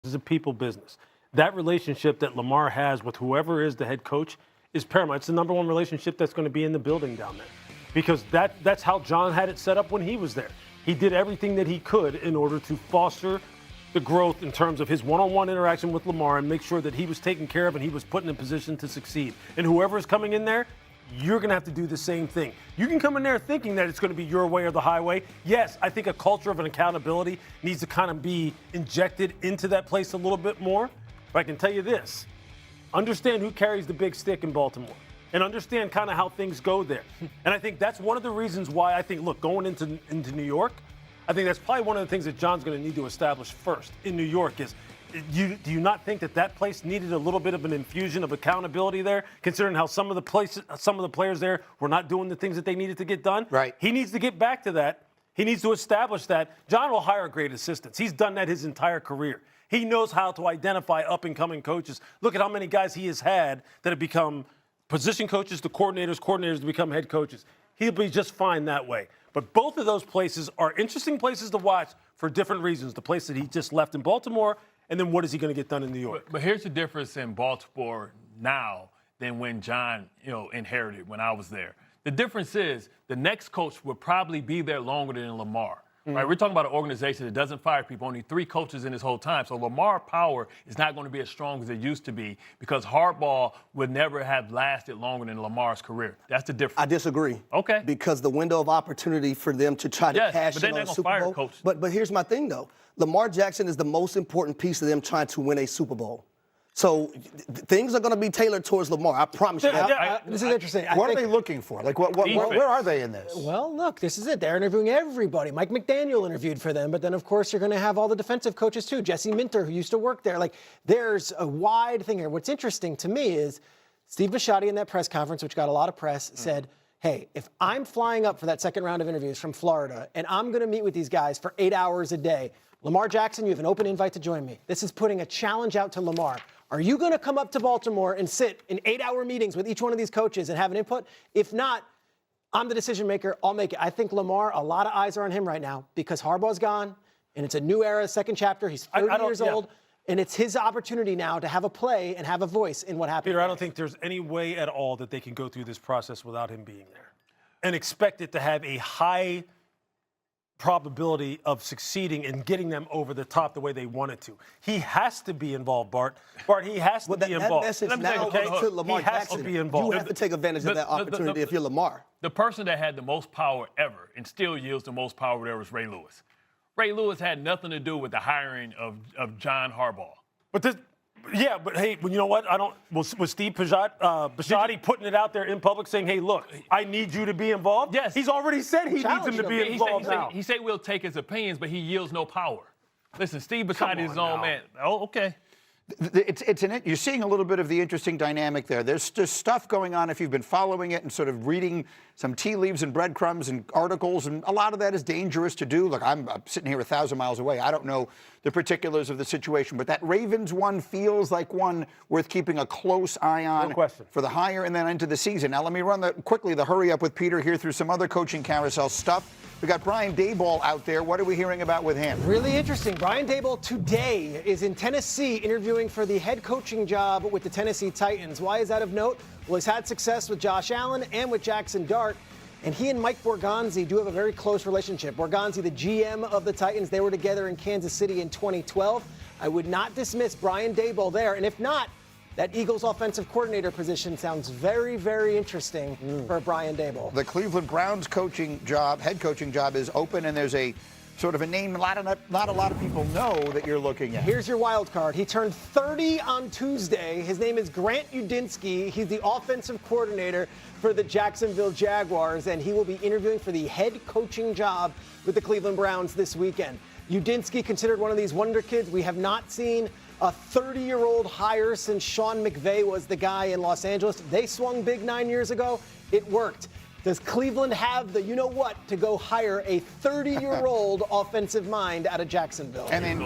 is a people business. That relationship that Lamar has with whoever is the head coach is paramount. It's the number one relationship that's going to be in the building down there, because that's how John had it set up when he was there. He did everything that he could in order to foster the growth in terms of his one-on-one interaction with Lamar and make sure that he was taken care of and he was put in a position to succeed. And whoever is coming in there, you're going to have to do the same thing. You can come in there thinking that it's going to be your way or the highway. Yes, I think a culture of an accountability needs to kind of be injected into that place a little bit more. But I can tell you this, understand who carries the big stick in Baltimore and understand kind of how things go there. And I think that's one of the reasons why I think, look, going into New York, I think that's probably one of the things that John's going to need to establish first in New York is, do you not think that place needed a little bit of an infusion of accountability there, considering how some of the players there were not doing the things that they needed to get done? Right. He needs to get back to that. He needs to establish that. John will hire great assistants. He's done that his entire career. He knows how to identify up-and-coming coaches. Look at how many guys he has had that have become position coaches to coordinators to become head coaches. He'll be just fine that way. But both of those places are interesting places to watch for different reasons. The place that he just left in Baltimore, and then what is he going to get done in New York? But here's the difference in Baltimore now than when John, inherited when I was there. The difference is the next coach will probably be there longer than Lamar. Right? We're talking about an organization that doesn't fire people, only 3 coaches in his whole time. So Lamar power is not going to be as strong as it used to be because Harbaugh would never have lasted longer than Lamar's career. That's the difference. I disagree. Okay. Because the window of opportunity for them to try to cash in on the Super Bowl. Coach. But here's my thing, though. Lamar Jackson is the most important piece of them trying to win a Super Bowl. So things are going to be tailored towards Lamar. I promise you. This is interesting. What are they looking for? Like, where are they in this? Well, look, this is it. They're interviewing everybody. Mike McDaniel interviewed for them, but then, of course, you're going to have all the defensive coaches, too. Jesse Minter, who used to work there. Like, there's a wide thing here. What's interesting to me is Steve Bisciotti in that press conference, which got a lot of press, said, hey, if I'm flying up for that second round of interviews from Florida and I'm going to meet with these guys for 8 hours a day, Lamar Jackson, you have an open invite to join me. This is putting a challenge out to Lamar. Are you going to come up to Baltimore and sit in 8-hour meetings with each one of these coaches and have an input? If not, I'm the decision maker. I'll make it. I think Lamar, a lot of eyes are on him right now because Harbaugh's gone, and it's a new era, second chapter. He's 30 years old, and it's his opportunity now to have a play and have a voice in what happens. Peter, I don't think there's any way at all that they can go through this process without him being there and expect it to have a high probability of succeeding and getting them over the top the way they want it to. He has to be involved, Bart. Bart, he has to be involved. That message now to Lamar Jackson, be involved. You have to take advantage of that opportunity if you're Lamar. The person that had the most power ever and still yields the most power there was Ray Lewis. Ray Lewis had nothing to do with the hiring of John Harbaugh. But hey, you know what? Was Steve Bisciotti putting it out there in public saying, hey, look, I need you to be involved? Yes. He's already said he needs him to be involved now. He said we'll take his opinions, but he yields no power. Listen, Steve Bisciotti is his own man. Oh, okay. You're seeing a little bit of the interesting dynamic there. There's stuff going on if you've been following it and sort of reading some tea leaves and breadcrumbs and articles, and a lot of that is dangerous to do. Look, I'm sitting here 1,000 miles away. I don't know the particulars of the situation, but that Ravens one feels like one worth keeping a close eye on for the hire and then into the season. Now, let me run quickly the hurry up with Peter here through some other coaching carousel stuff. We got Brian Daboll out there. What are we hearing about with him? Really interesting. Brian Daboll today is in Tennessee interviewing for the head coaching job with the Tennessee Titans. Why is that of note? Well, he's had success with Josh Allen and with Jackson Dart. And he and Mike Borgonzi do have a very close relationship. Borgonzi, the GM of the Titans, they were together in Kansas City in 2012. I would not dismiss Brian Daboll there. And if not, that Eagles offensive coordinator position sounds very, very interesting for Brian Daboll. The Cleveland Browns head coaching job is open, and there's a sort of a name not a lot of people know that you're looking at. Here's your wild card. He turned 30 on Tuesday. His name is Grant Udinski. He's the offensive coordinator for the Jacksonville Jaguars, and he will be interviewing for the head coaching job with the Cleveland Browns this weekend. Udinski, considered one of these wonder kids. We have not seen a 30-year-old hire since Sean McVay was the guy in Los Angeles. They swung big 9 years ago. It worked. Does Cleveland have the you-know-what to go hire a 30-year-old offensive mind out of Jacksonville? And then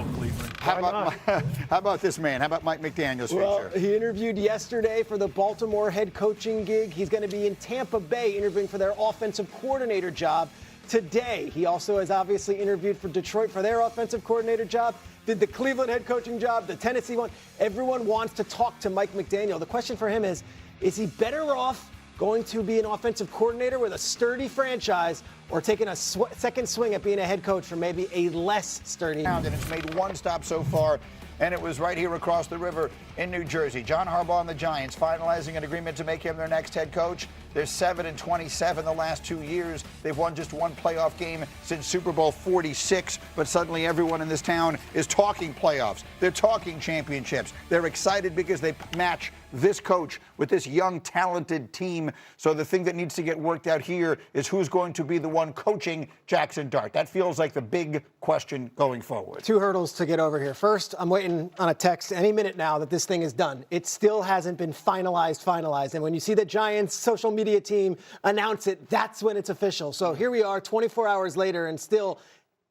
how about this man? How about Mike McDaniel's future? He interviewed yesterday for the Baltimore head coaching gig. He's going to be in Tampa Bay interviewing for their offensive coordinator job today. He also has obviously interviewed for Detroit for their offensive coordinator job. did the Cleveland head coaching job, the Tennessee one. Everyone wants to talk to Mike McDaniel. The question for him is he better off going to be an offensive coordinator with a sturdy franchise or taking a second swing at being a head coach for maybe a less sturdy? And it's made one stop so far, and it was right here across the river in New Jersey. John Harbaugh and the Giants finalizing an agreement to make him their next head coach. They're 7-27 the last 2 years. They've won just one playoff game since Super Bowl 46, but suddenly everyone in this town is talking playoffs. They're talking championships. They're excited because they match this coach with this young, talented team. So the thing that needs to get worked out here is who's going to be the one coaching Jackson Dart. That feels like the big question going forward. 2 hurdles to get over here. First, I'm waiting on a text any minute now that this thing is done. It still hasn't been finalized. And when you see the Giants social media team announce it, that's when it's official. So here we are 24 hours later, and still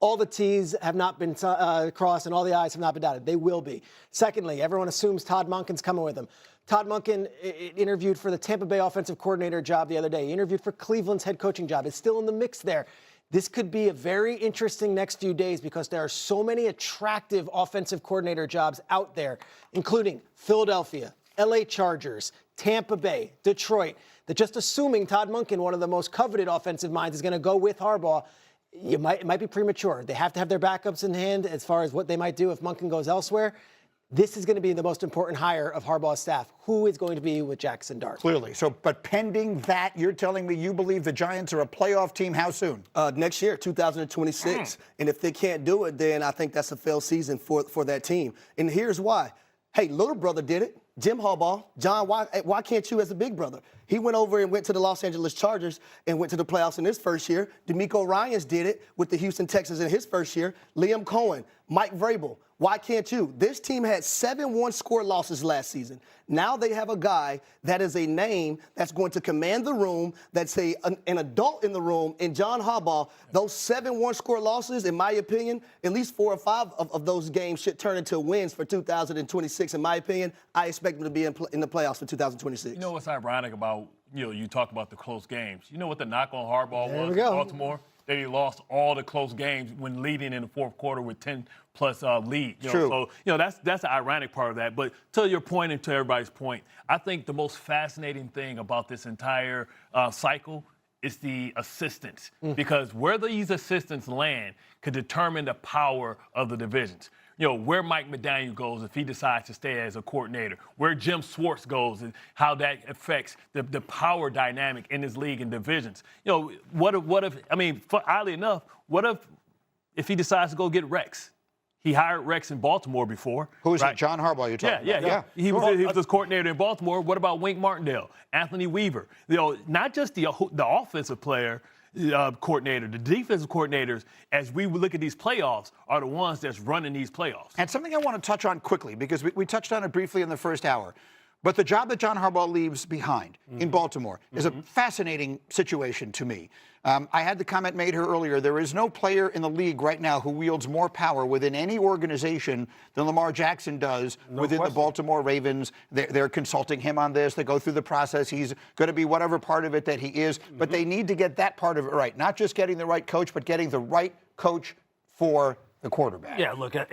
all the T's have not been crossed and all the I's have not been dotted. They will be. Secondly, everyone assumes Todd Monken's coming with them. Todd Monken interviewed for the Tampa Bay offensive coordinator job the other day. He interviewed for Cleveland's head coaching job. It's still in the mix there. This could be a very interesting next few days because there are so many attractive offensive coordinator jobs out there, including Philadelphia, LA Chargers, Tampa Bay, Detroit, that just assuming Todd Monken, one of the most coveted offensive minds, is going to go with Harbaugh, it might be premature. They have to have their backups in hand as far as what they might do if Monken goes elsewhere. This is going to be the most important hire of Harbaugh's staff. Who is going to be with Jackson Dart? Clearly. So, but pending that, you're telling me you believe the Giants are a playoff team. How soon? Next year, 2026. And if they can't do it, then I think that's a failed season for that team. And here's why. Hey, little brother did it. Jim Harbaugh. John, why can't you as a big brother? He went over and went to the Los Angeles Chargers and went to the playoffs in his first year. DeMeco Ryans did it with the Houston Texans in his first year. Liam Cohen, Mike Vrabel. Why can't you? This team had 7 one-score losses last season. Now they have a guy that is a name that's going to command the room, that's an adult in the room, in John Harbaugh. Those 7 one-score losses, in my opinion, at least 4 or 5 of those games should turn into wins for 2026. In my opinion, I expect them to be in the playoffs for 2026. You know what's ironic about, you talk about the close games. You know what the knock on Harbaugh was in go. Baltimore? That he lost all the close games when leading in the fourth quarter with 10-plus lead. True. So, that's the ironic part of that. But to your point and to everybody's point, I think the most fascinating thing about this entire cycle is the assistants. Because where these assistants land could determine the power of the divisions. Where Mike McDaniel goes if he decides to stay as a coordinator, where Jim Schwartz goes and how that affects the power dynamic in this league and divisions. What if, oddly enough, what if he decides to go get Rex? He hired Rex in Baltimore before. Who's right? it? John Harbaugh you're talking about? Yeah. He was his coordinator in Baltimore. What about Wink Martindale, Anthony Weaver? Not just the offensive player, coordinator, the defensive coordinators, as we look at these playoffs, are the ones that's running these playoffs. And something I want to touch on quickly, because we touched on it briefly in the first hour, but the job that John Harbaugh leaves behind in Baltimore is a fascinating situation to me. I had the comment made here earlier, there is no player in the league right now who wields more power within any organization than Lamar Jackson does within the Baltimore Ravens. They're consulting him on this. They go through the process. He's going to be whatever part of it that he is, but they need to get that part of it right. Not just getting the right coach, but getting the right coach for the quarterback. Yeah, look, and